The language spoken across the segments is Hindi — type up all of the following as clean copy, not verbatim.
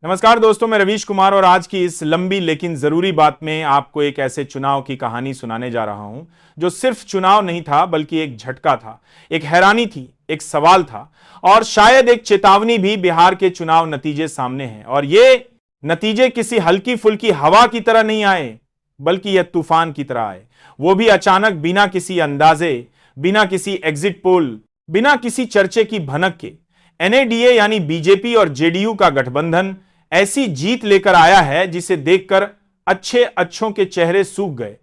नमस्कार दोस्तों, मैं रवीश कुमार और आज की इस लंबी लेकिन जरूरी बात में आपको एक ऐसे चुनाव की कहानी सुनाने जा रहा हूं जो सिर्फ चुनाव नहीं था बल्कि एक झटका था, एक हैरानी थी, एक सवाल था और शायद एक चेतावनी भी। बिहार के चुनाव नतीजे सामने हैं और ये नतीजे किसी हल्की फुल्की हवा की तरह नहीं आए बल्कि यह तूफान की तरह आए, वो भी अचानक, बिना किसी अंदाजे, बिना किसी एग्जिट पोल, बिना किसी चर्चे की भनक के। एनएडीए यानी बीजेपी और जेडीयू का गठबंधन ऐसी जीत लेकर आया है जिसे देखकर अच्छों के चेहरे सूख गए।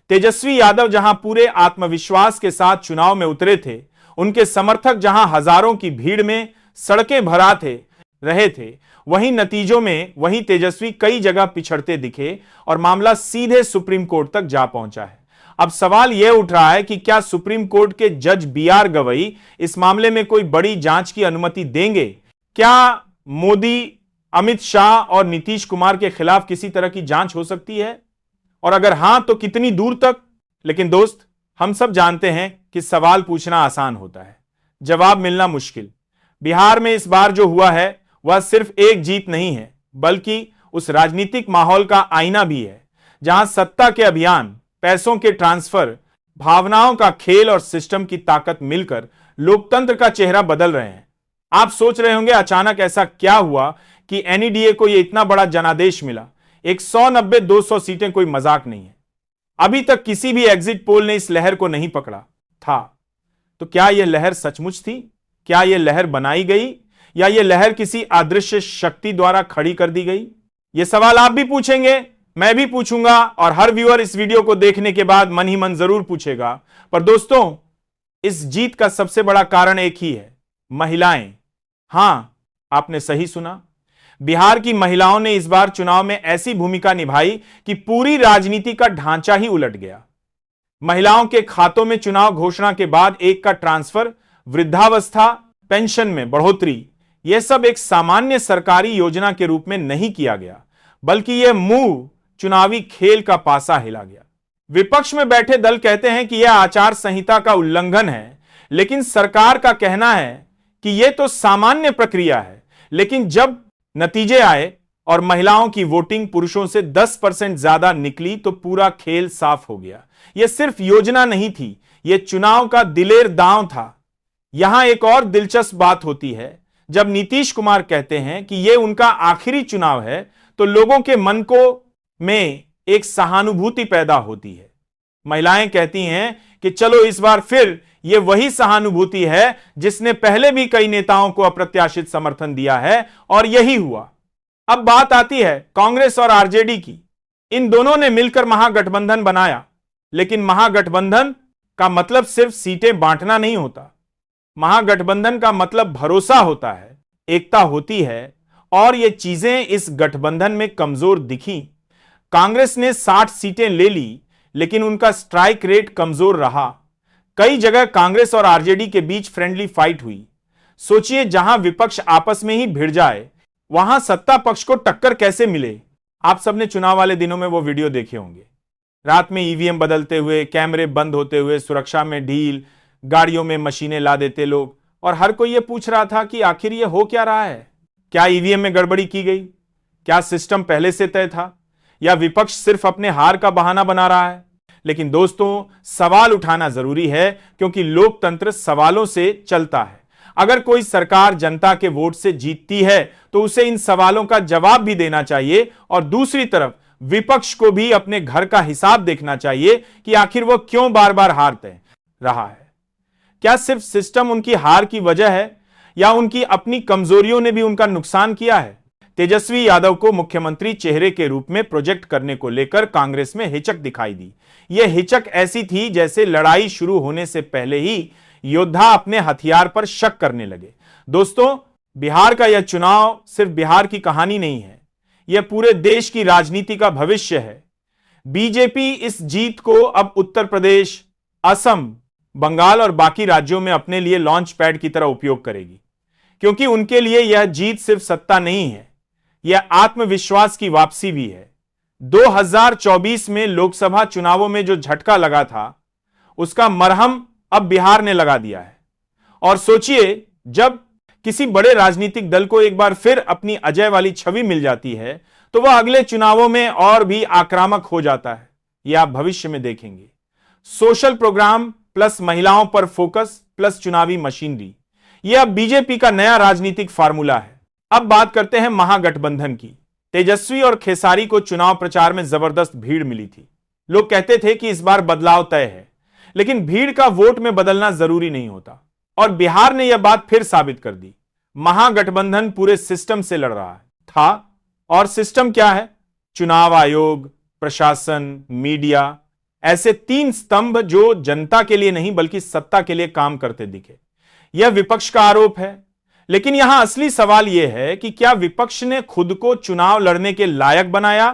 तेजस्वी यादव जहां पूरे आत्मविश्वास के साथ चुनाव में उतरे थे, उनके समर्थक जहां हजारों की भीड़ में सड़कें भरा रहे थे, वहीं नतीजों में वहीं तेजस्वी कई जगह पिछड़ते दिखे और मामला सीधे सुप्रीम कोर्ट तक जा पहुंचा है। अब सवाल यह उठ रहा है कि क्या सुप्रीम कोर्ट के जज बीआर गवई इस मामले में कोई बड़ी जांच की अनुमति देंगे? क्या मोदी, अमित शाह और नीतीश कुमार के खिलाफ किसी तरह की जांच हो सकती है? और अगर हां तो कितनी दूर तक? लेकिन दोस्त, हम सब जानते हैं कि सवाल पूछना आसान होता है, जवाब मिलना मुश्किल। बिहार में इस बार जो हुआ है वह सिर्फ एक जीत नहीं है बल्कि उस राजनीतिक माहौल का आईना भी है जहां सत्ता के अभियान, पैसों के ट्रांसफर, भावनाओं का खेल और सिस्टम की ताकत मिलकर लोकतंत्र का चेहरा बदल रहे हैं। आप सोच रहे होंगे अचानक ऐसा क्या हुआ कि एनडीए को यह इतना बड़ा जनादेश मिला। 190-200 सीटें कोई मजाक नहीं है। अभी तक किसी भी एग्जिट पोल ने इस लहर को नहीं पकड़ा था। तो क्या यह लहर सचमुच थी? क्या यह लहर बनाई गई या यह लहर किसी अदृश्य शक्ति द्वारा खड़ी कर दी गई? यह सवाल आप भी पूछेंगे, मैं भी पूछूंगा और हर व्यूअर इस वीडियो को देखने के बाद मन ही मन जरूर पूछेगा। पर दोस्तों, इस जीत का सबसे बड़ा कारण एक ही है, महिलाएं। हां, आपने सही सुना, बिहार की महिलाओं ने इस बार चुनाव में ऐसी भूमिका निभाई कि पूरी राजनीति का ढांचा ही उलट गया। महिलाओं के खातों में चुनाव घोषणा के बाद एक का ट्रांसफर, वृद्धावस्था पेंशन में बढ़ोतरी, यह सब एक सामान्य सरकारी योजना के रूप में नहीं किया गया बल्कि यह मुंह चुनावी खेल का पासा हिला गया। विपक्ष में बैठे दल कहते हैं कि यह आचार संहिता का उल्लंघन है, लेकिन सरकार का कहना है कि यह तो सामान्य प्रक्रिया है। लेकिन जब नतीजे आए और महिलाओं की वोटिंग पुरुषों से 10% ज्यादा निकली तो पूरा खेल साफ हो गया। यह सिर्फ योजना नहीं थी, यह चुनाव का दिलेर दांव था। यहां एक और दिलचस्प बात होती है, जब नीतीश कुमार कहते हैं कि यह उनका आखिरी चुनाव है तो लोगों के मन को में एक सहानुभूति पैदा होती है। महिलाएं कहती हैं कि चलो इस बार फिर यह वही सहानुभूति है जिसने पहले भी कई नेताओं को अप्रत्याशित समर्थन दिया है और यही हुआ। अब बात आती है कांग्रेस और आरजेडी की। इन दोनों ने मिलकर महागठबंधन बनाया, लेकिन महागठबंधन का मतलब सिर्फ सीटें बांटना नहीं होता। महागठबंधन का मतलब भरोसा होता है, एकता होती है और ये चीजें इस गठबंधन में कमजोर दिखी। कांग्रेस ने 60 सीटें ले ली, लेकिन उनका स्ट्राइक रेट कमजोर रहा। कई जगह कांग्रेस और आरजेडी के बीच फ्रेंडली फाइट हुई। सोचिए, जहां विपक्ष आपस में ही भिड़ जाए वहां सत्ता पक्ष को टक्कर कैसे मिले? आप सबने चुनाव वाले दिनों में वो वीडियो देखे होंगे, रात में ईवीएम बदलते हुए, कैमरे बंद होते हुए, सुरक्षा में ढील, गाड़ियों में मशीनें ला देते लोग, और हर कोई ये पूछ रहा था कि आखिर ये हो क्या रहा है? क्या ईवीएम में गड़बड़ी की गई? क्या सिस्टम पहले से तय था या विपक्ष सिर्फ अपने हार का बहाना बना रहा है? लेकिन दोस्तों, सवाल उठाना जरूरी है क्योंकि लोकतंत्र सवालों से चलता है। अगर कोई सरकार जनता के वोट से जीतती है तो उसे इन सवालों का जवाब भी देना चाहिए और दूसरी तरफ विपक्ष को भी अपने घर का हिसाब देखना चाहिए कि आखिर वो क्यों बार बार हारते रहा है। क्या सिर्फ सिस्टम उनकी हार की वजह है या उनकी अपनी कमजोरियों ने भी उनका नुकसान किया है? तेजस्वी यादव को मुख्यमंत्री चेहरे के रूप में प्रोजेक्ट करने को लेकर कांग्रेस में हिचक दिखाई दी। यह हिचक ऐसी थी जैसे लड़ाई शुरू होने से पहले ही योद्धा अपने हथियार पर शक करने लगे। दोस्तों, बिहार का यह चुनाव सिर्फ बिहार की कहानी नहीं है, यह पूरे देश की राजनीति का भविष्य है। बीजेपी इस जीत को अब उत्तर प्रदेश, असम, बंगाल और बाकी राज्यों में अपने लिए लॉन्च पैड की तरह उपयोग करेगी, क्योंकि उनके लिए यह जीत सिर्फ सत्ता नहीं है, यह आत्मविश्वास की वापसी भी है। 2024 में लोकसभा चुनावों में जो झटका लगा था उसका मरहम अब बिहार ने लगा दिया है। और सोचिए, जब किसी बड़े राजनीतिक दल को एक बार फिर अपनी अजय वाली छवि मिल जाती है तो वह अगले चुनावों में और भी आक्रामक हो जाता है। यह आप भविष्य में देखेंगे। सोशल प्रोग्राम प्लस महिलाओं पर फोकस प्लस चुनावी मशीनरी, यह अब बीजेपी का नया राजनीतिक फार्मूला है। अब बात करते हैं महागठबंधन की। तेजस्वी और खेसारी को चुनाव प्रचार में जबरदस्त भीड़ मिली थी। लोग कहते थे कि इस बार बदलाव तय है, लेकिन भीड़ का वोट में बदलना जरूरी नहीं होता और बिहार ने यह बात फिर साबित कर दी। महागठबंधन पूरे सिस्टम से लड़ रहा था। और सिस्टम क्या है? चुनाव आयोग, प्रशासन, मीडिया, ऐसे तीन स्तंभ जो जनता के लिए नहीं बल्कि सत्ता के लिए काम करते दिखे। यह विपक्ष का आरोप है, लेकिन यहां असली सवाल यह है कि क्या विपक्ष ने खुद को चुनाव लड़ने के लायक बनाया?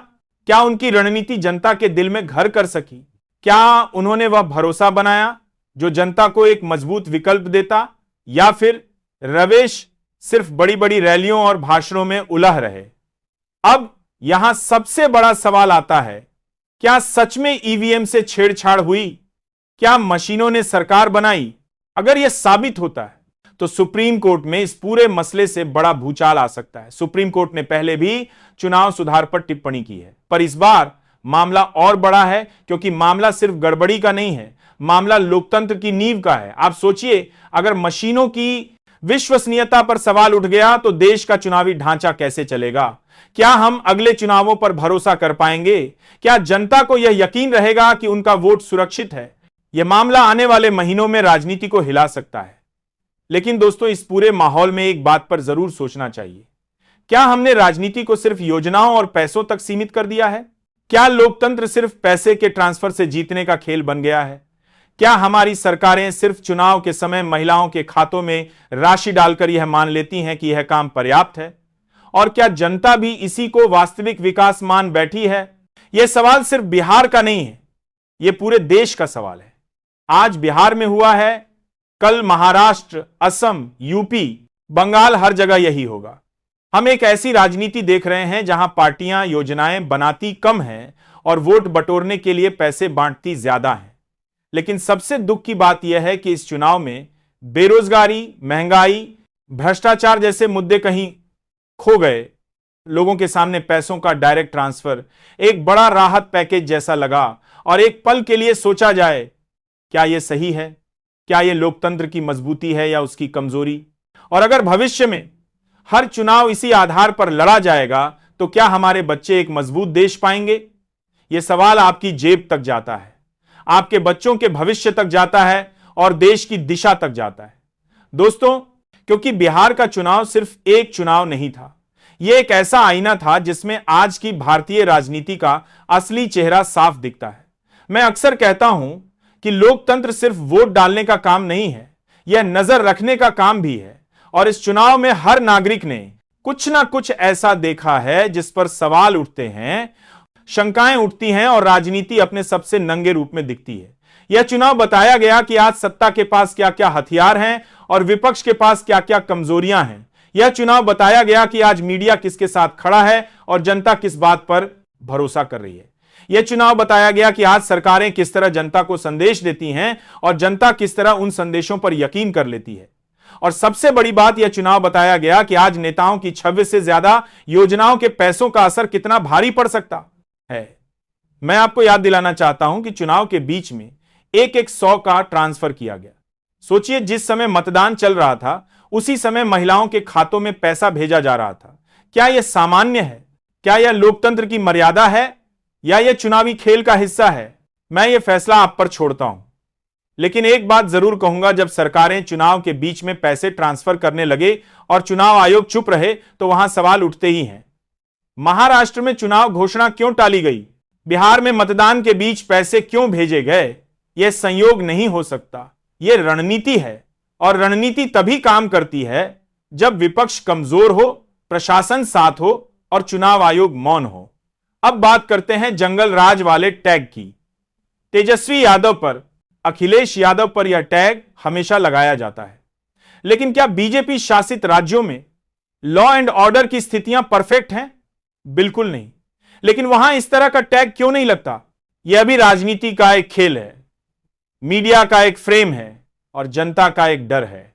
क्या उनकी रणनीति जनता के दिल में घर कर सकी? क्या उन्होंने वह भरोसा बनाया जो जनता को एक मजबूत विकल्प देता? या फिर रवेश सिर्फ बड़ी बड़ी रैलियों और भाषणों में उलझ रहे? अब यहां सबसे बड़ा सवाल आता है, क्या सच में ईवीएम से छेड़छाड़ हुई? क्या मशीनों ने सरकार बनाई? अगर यह साबित होता है तो सुप्रीम कोर्ट में इस पूरे मसले से बड़ा भूचाल आ सकता है। सुप्रीम कोर्ट ने पहले भी चुनाव सुधार पर टिप्पणी की है, पर इस बार मामला और बड़ा है, क्योंकि मामला सिर्फ गड़बड़ी का नहीं है, मामला लोकतंत्र की नींव का है। आप सोचिए, अगर मशीनों की विश्वसनीयता पर सवाल उठ गया तो देश का चुनावी ढांचा कैसे चलेगा? क्या हम अगले चुनावों पर भरोसा कर पाएंगे? क्या जनता को यह यकीन रहेगा कि उनका वोट सुरक्षित है? यह मामला आने वाले महीनों में राजनीति को हिला सकता है। लेकिन दोस्तों, इस पूरे माहौल में एक बात पर जरूर सोचना चाहिए, क्या हमने राजनीति को सिर्फ योजनाओं और पैसों तक सीमित कर दिया है? क्या लोकतंत्र सिर्फ पैसे के ट्रांसफर से जीतने का खेल बन गया है? क्या हमारी सरकारें सिर्फ चुनाव के समय महिलाओं के खातों में राशि डालकर यह मान लेती हैं कि यह काम पर्याप्त है? और क्या जनता भी इसी को वास्तविक विकास मान बैठी है? यह सवाल सिर्फ बिहार का नहीं है, यह पूरे देश का सवाल है। आज बिहार में हुआ है, कल महाराष्ट्र, असम, यूपी, बंगाल, हर जगह यही होगा। हम एक ऐसी राजनीति देख रहे हैं जहां पार्टियां योजनाएं बनाती कम हैं और वोट बटोरने के लिए पैसे बांटती ज्यादा हैं। लेकिन सबसे दुख की बात यह है कि इस चुनाव में बेरोजगारी, महंगाई, भ्रष्टाचार जैसे मुद्दे कहीं खो गए। लोगों के सामने पैसों का डायरेक्ट ट्रांसफर एक बड़ा राहत पैकेज जैसा लगा और एक पल के लिए सोचा जाए, क्या यह सही है? क्या यह लोकतंत्र की मजबूती है या उसकी कमजोरी? और अगर भविष्य में हर चुनाव इसी आधार पर लड़ा जाएगा तो क्या हमारे बच्चे एक मजबूत देश पाएंगे? यह सवाल आपकी जेब तक जाता है, आपके बच्चों के भविष्य तक जाता है और देश की दिशा तक जाता है। दोस्तों, क्योंकि बिहार का चुनाव सिर्फ एक चुनाव नहीं था, यह एक ऐसा आईना था जिसमें आज की भारतीय राजनीति का असली चेहरा साफ दिखता है। मैं अक्सर कहता हूं कि लोकतंत्र सिर्फ वोट डालने का काम नहीं है, यह नजर रखने का काम भी है। और इस चुनाव में हर नागरिक ने कुछ ना कुछ ऐसा देखा है जिस पर सवाल उठते हैं, शंकाएं उठती हैं और राजनीति अपने सबसे नंगे रूप में दिखती है। यह चुनाव बताया गया कि आज सत्ता के पास क्या क्या हथियार हैं और विपक्ष के पास क्या क्या कमजोरियां हैं। यह चुनाव बताया गया कि आज मीडिया किसके साथ खड़ा है और जनता किस बात पर भरोसा कर रही है। यह चुनाव बताया गया कि आज सरकारें किस तरह जनता को संदेश देती हैं और जनता किस तरह उन संदेशों पर यकीन कर लेती है। और सबसे बड़ी बात, यह चुनाव बताया गया कि आज नेताओं की छवि से ज्यादा योजनाओं के पैसों का असर कितना भारी पड़ सकता है। मैं आपको याद दिलाना चाहता हूं कि चुनाव के बीच में एक 100 का ट्रांसफर किया गया। सोचिए, जिस समय मतदान चल रहा था उसी समय महिलाओं के खातों में पैसा भेजा जा रहा था। क्या यह सामान्य है? क्या यह लोकतंत्र की मर्यादा है या यह चुनावी खेल का हिस्सा है? मैं यह फैसला आप पर छोड़ता हूं। लेकिन एक बात जरूर कहूंगा, जब सरकारें चुनाव के बीच में पैसे ट्रांसफर करने लगे और चुनाव आयोग चुप रहे तो वहां सवाल उठते ही हैं। महाराष्ट्र में चुनाव घोषणा क्यों टाली गई? बिहार में मतदान के बीच पैसे क्यों भेजे गए? यह संयोग नहीं हो सकता, यह रणनीति है। और रणनीति तभी काम करती है जब विपक्ष कमजोर हो, प्रशासन साथ हो और चुनाव आयोग मौन हो। अब बात करते हैं जंगल राज वाले टैग की। तेजस्वी यादव पर, अखिलेश यादव पर यह टैग हमेशा लगाया जाता है। लेकिन क्या बीजेपी शासित राज्यों में लॉ एंड ऑर्डर की स्थितियां परफेक्ट हैं? बिल्कुल नहीं। लेकिन वहां इस तरह का टैग क्यों नहीं लगता? यह भी राजनीति का एक खेल है, मीडिया का एक फ्रेम है और जनता का एक डर है।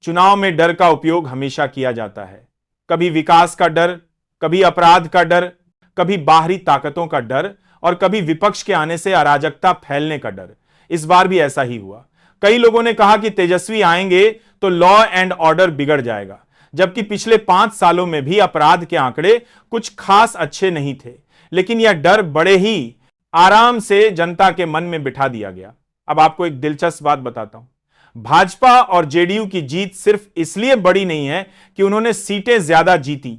चुनाव में डर का उपयोग हमेशा किया जाता है। कभी विकास का डर, कभी अपराध का डर, कभी बाहरी ताकतों का डर और कभी विपक्ष के आने से अराजकता फैलने का डर। इस बार भी ऐसा ही हुआ। कई लोगों ने कहा कि तेजस्वी आएंगे तो लॉ एंड ऑर्डर बिगड़ जाएगा, जबकि पिछले 5 सालों में भी अपराध के आंकड़े कुछ खास अच्छे नहीं थे। लेकिन यह डर बड़े ही आराम से जनता के मन में बिठा दिया गया। अब आपको एक दिलचस्प बात बताता हूं। भाजपा और जेडीयू की जीत सिर्फ इसलिए बड़ी नहीं है कि उन्होंने सीटें ज्यादा जीती।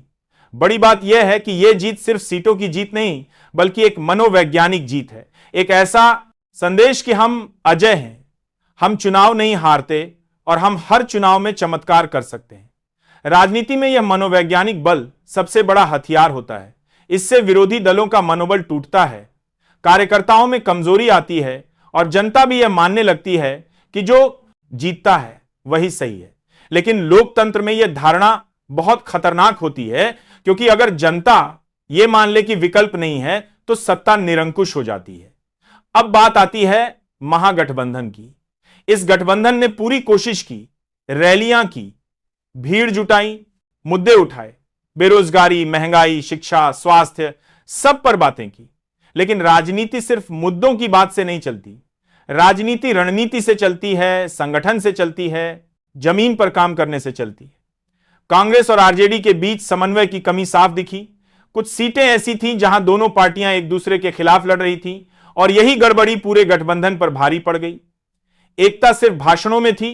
बड़ी बात यह है कि यह जीत सिर्फ सीटों की जीत नहीं, बल्कि एक मनोवैज्ञानिक जीत है। एक ऐसा संदेश कि हम अजय हैं, हम चुनाव नहीं हारते और हम हर चुनाव में चमत्कार कर सकते हैं। राजनीति में यह मनोवैज्ञानिक बल सबसे बड़ा हथियार होता है। इससे विरोधी दलों का मनोबल टूटता है, कार्यकर्ताओं में कमजोरी आती है और जनता भी यह मानने लगती है कि जो जीतता है वही सही है। लेकिन लोकतंत्र में यह धारणा बहुत खतरनाक होती है, क्योंकि अगर जनता यह मान ले कि विकल्प नहीं है तो सत्ता निरंकुश हो जाती है। अब बात आती है महागठबंधन की। इस गठबंधन ने पूरी कोशिश की, रैलियां की, भीड़ जुटाई, मुद्दे उठाए, बेरोजगारी, महंगाई, शिक्षा, स्वास्थ्य, सब पर बातें की। लेकिन राजनीति सिर्फ मुद्दों की बात से नहीं चलती। राजनीति रणनीति से चलती है, संगठन से चलती है, जमीन पर काम करने से चलती है। कांग्रेस और आरजेडी के बीच समन्वय की कमी साफ दिखी। कुछ सीटें ऐसी थीं जहां दोनों पार्टियां एक दूसरे के खिलाफ लड़ रही थीं और यही गड़बड़ी पूरे गठबंधन पर भारी पड़ गई। एकता सिर्फ भाषणों में थी,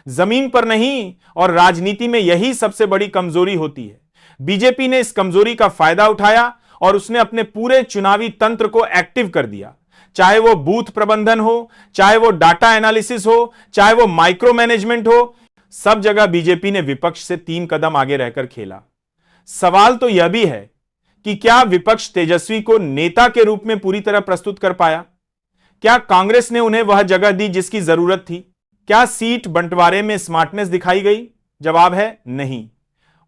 जमीन पर नहीं, और राजनीति में यही सबसे बड़ी कमजोरी होती है। बीजेपी ने इस कमजोरी का फायदा उठाया और उसने अपने पूरे चुनावी तंत्र को एक्टिव कर दिया। चाहे वो बूथ प्रबंधन हो, चाहे वो डाटा एनालिसिस हो, चाहे वो माइक्रो मैनेजमेंट हो, सब जगह बीजेपी ने विपक्ष से 3 कदम आगे रहकर खेला। सवाल तो यह भी है कि क्या विपक्ष तेजस्वी को नेता के रूप में पूरी तरह प्रस्तुत कर पाया? क्या कांग्रेस ने उन्हें वह जगह दी जिसकी जरूरत थी? क्या सीट बंटवारे में स्मार्टनेस दिखाई गई? जवाब है नहीं।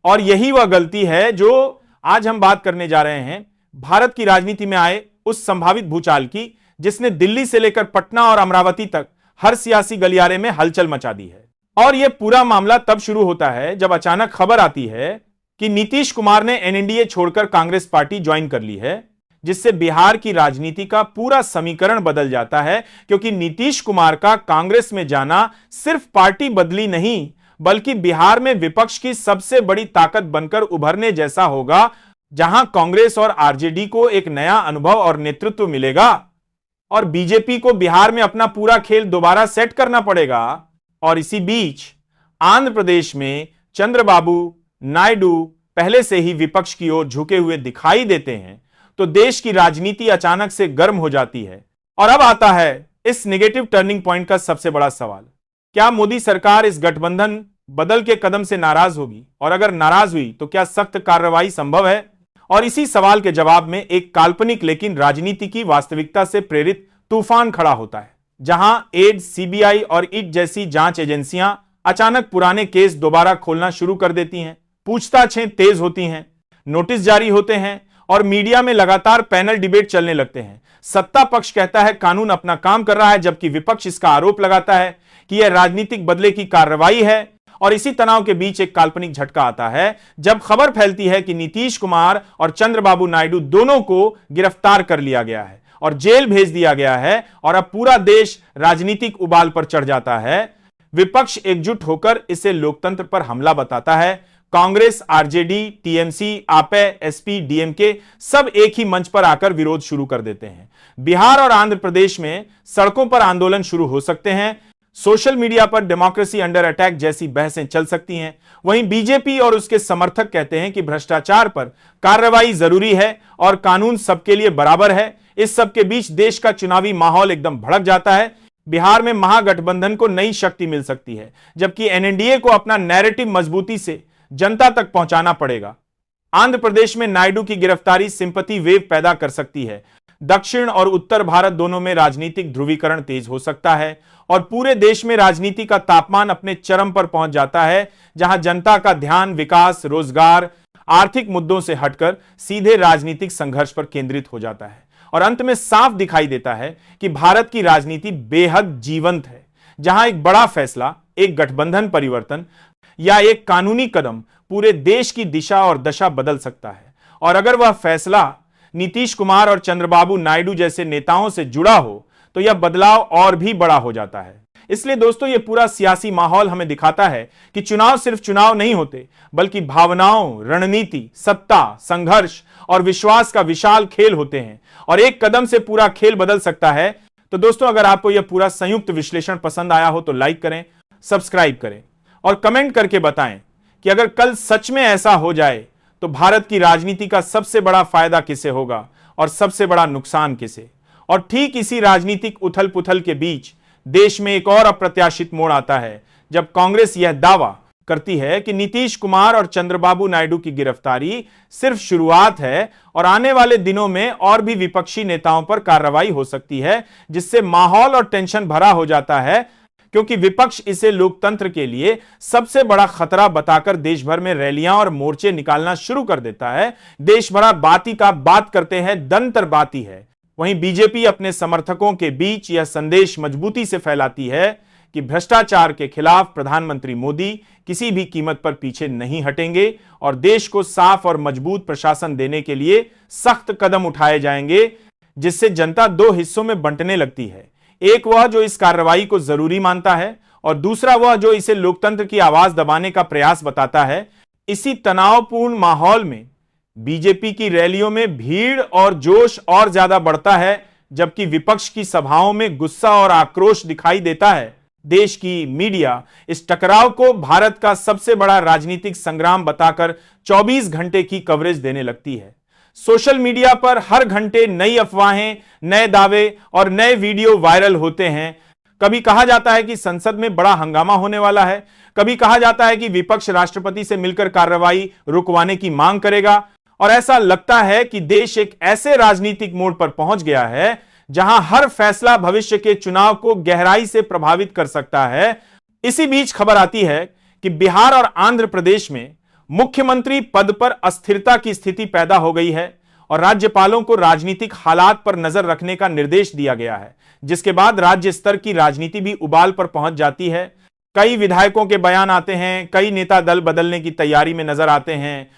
और यही वह गलती है जो आज हम बात करने जा रहे हैं, भारत की राजनीति में आए उस संभावित भूचाल की, जिसने दिल्ली से लेकर पटना और अमरावती तक हर सियासी गलियारे में हलचल मचा दी है। और यह पूरा मामला तब शुरू होता है जब अचानक खबर आती है कि नीतीश कुमार ने एनडीए छोड़कर कांग्रेस पार्टी ज्वाइन कर ली है, जिससे बिहार की राजनीति का पूरा समीकरण बदल जाता है। क्योंकि नीतीश कुमार का कांग्रेस में जाना सिर्फ पार्टी बदली नहीं, बल्कि बिहार में विपक्ष की सबसे बड़ी ताकत बनकर उभरने जैसा होगा, जहां कांग्रेस और आरजेडी को एक नया अनुभव और नेतृत्व मिलेगा और बीजेपी को बिहार में अपना पूरा खेल दोबारा सेट करना पड़ेगा। और इसी बीच आंध्र प्रदेश में चंद्रबाबू नायडू पहले से ही विपक्ष की ओर झुके हुए दिखाई देते हैं, तो देश की राजनीति अचानक से गर्म हो जाती है। और अब आता है इस नेगेटिव टर्निंग पॉइंट का सबसे बड़ा सवाल। क्या मोदी सरकार इस गठबंधन बदल के कदम से नाराज होगी? और अगर नाराज हुई तो क्या सख्त कार्रवाई संभव है? और इसी सवाल के जवाब में एक काल्पनिक लेकिन राजनीति की वास्तविकता से प्रेरित तूफान खड़ा होता है, जहां एड्स, सीबीआई और ईडी जैसी जांच एजेंसियां अचानक पुराने केस दोबारा खोलना शुरू कर देती हैं, पूछताछें तेज होती हैं, नोटिस जारी होते हैं और मीडिया में लगातार पैनल डिबेट चलने लगते हैं। सत्ता पक्ष कहता है कानून अपना काम कर रहा है, जबकि विपक्ष इसका आरोप लगाता है कि यह राजनीतिक बदले की कार्रवाई है। और इसी तनाव के बीच एक काल्पनिक झटका आता है जब खबर फैलती है कि नीतीश कुमार और चंद्रबाबू नायडू दोनों को गिरफ्तार कर लिया गया है और जेल भेज दिया गया है और अब पूरा देश राजनीतिक उबाल पर चढ़ जाता है। विपक्ष एकजुट होकर इसे लोकतंत्र पर हमला बताता है। कांग्रेस, आरजेडी, टीएमसी, आपे, एसपी, डीएमके सब एक ही मंच पर आकर विरोध शुरू कर देते हैं। बिहार और आंध्र प्रदेश में सड़कों पर आंदोलन शुरू हो सकते हैं। सोशल मीडिया पर डेमोक्रेसी अंडर अटैक जैसी बहसें चल सकती हैं। वहीं बीजेपी और उसके समर्थक कहते हैं कि भ्रष्टाचार पर कार्रवाई जरूरी है और कानून सबके लिए बराबर है। इस सब के बीच देश का चुनावी माहौल एकदम भड़क जाता है। बिहार में महागठबंधन को नई शक्ति मिल सकती है, जबकि एनडीए को अपना नैरेटिव मजबूती से जनता तक पहुंचाना पड़ेगा। आंध्र प्रदेश में नायडू की गिरफ्तारी सिंपैथी वेव पैदा कर सकती है। दक्षिण और उत्तर भारत दोनों में राजनीतिक ध्रुवीकरण तेज हो सकता है और पूरे देश में राजनीति का तापमान अपने चरम पर पहुंच जाता है, जहां जनता का ध्यान विकास, रोजगार, आर्थिक मुद्दों से हटकर सीधे राजनीतिक संघर्ष पर केंद्रित हो जाता है। और अंत में साफ दिखाई देता है कि भारत की राजनीति बेहद जीवंत है, जहां एक बड़ा फैसला, एक गठबंधन परिवर्तन या एक कानूनी कदम पूरे देश की दिशा और दशा बदल सकता है। और अगर वह फैसला नीतीश कुमार और चंद्रबाबू नायडू जैसे नेताओं से जुड़ा हो तो यह बदलाव और भी बड़ा हो जाता है। इसलिए दोस्तों, यह पूरा सियासी माहौल हमें दिखाता है कि चुनाव सिर्फ चुनाव नहीं होते, बल्कि भावनाओं, रणनीति, सत्ता, संघर्ष और विश्वास का विशाल खेल होते हैं, और एक कदम से पूरा खेल बदल सकता है। तो दोस्तों, अगर आपको यह पूरा संयुक्त विश्लेषण पसंद आया हो तो लाइक करें, सब्सक्राइब करें और कमेंट करके बताएं कि अगर कल सच में ऐसा हो जाए तो भारत की राजनीति का सबसे बड़ा फायदा किसे होगा और सबसे बड़ा नुकसान किसे। और ठीक इसी राजनीतिक उथल पुथल के बीच देश में एक और अप्रत्याशित मोड़ आता है, जब कांग्रेस यह दावा करती है कि नीतीश कुमार और चंद्रबाबू नायडू की गिरफ्तारी सिर्फ शुरुआत है और आने वाले दिनों में और भी विपक्षी नेताओं पर कार्रवाई हो सकती है, जिससे माहौल और टेंशन भरा हो जाता है, क्योंकि विपक्ष इसे लोकतंत्र के लिए सबसे बड़ा खतरा बताकर देश भर में रैलियां और मोर्चे निकालना शुरू कर देता है। देश भरा बाती का बात करते हैं, दंतर बाती है। वहीं बीजेपी अपने समर्थकों के बीच यह संदेश मजबूती से फैलाती है कि भ्रष्टाचार के खिलाफ प्रधानमंत्री मोदी किसी भी कीमत पर पीछे नहीं हटेंगे और देश को साफ और मजबूत प्रशासन देने के लिए सख्त कदम उठाए जाएंगे, जिससे जनता दो हिस्सों में बंटने लगती है। एक वह जो इस कार्रवाई को जरूरी मानता है और दूसरा वह जो इसे लोकतंत्र की आवाज दबाने का प्रयास बताता है। इसी तनावपूर्ण माहौल में बीजेपी की रैलियों में भीड़ और जोश और ज्यादा बढ़ता है, जबकि विपक्ष की सभाओं में गुस्सा और आक्रोश दिखाई देता है। देश की मीडिया इस टकराव को भारत का सबसे बड़ा राजनीतिक संग्राम बताकर 24 घंटे की कवरेज देने लगती है। सोशल मीडिया पर हर घंटे नई अफवाहें, नए दावे और नए वीडियो वायरल होते हैं। कभी कहा जाता है कि संसद में बड़ा हंगामा होने वाला है, कभी कहा जाता है कि विपक्ष राष्ट्रपति से मिलकर कार्रवाई रुकवाने की मांग करेगा, और ऐसा लगता है कि देश एक ऐसे राजनीतिक मोड़ पर पहुंच गया है जहां हर फैसला भविष्य के चुनाव को गहराई से प्रभावित कर सकता है। इसी बीच खबर आती है कि बिहार और आंध्र प्रदेश में मुख्यमंत्री पद पर अस्थिरता की स्थिति पैदा हो गई है और राज्यपालों को राजनीतिक हालात पर नजर रखने का निर्देश दिया गया है, जिसके बाद राज्य स्तर की राजनीति भी उबाल पर पहुंच जाती है। कई विधायकों के बयान आते हैं, कई नेता दल बदलने की तैयारी में नजर आते हैं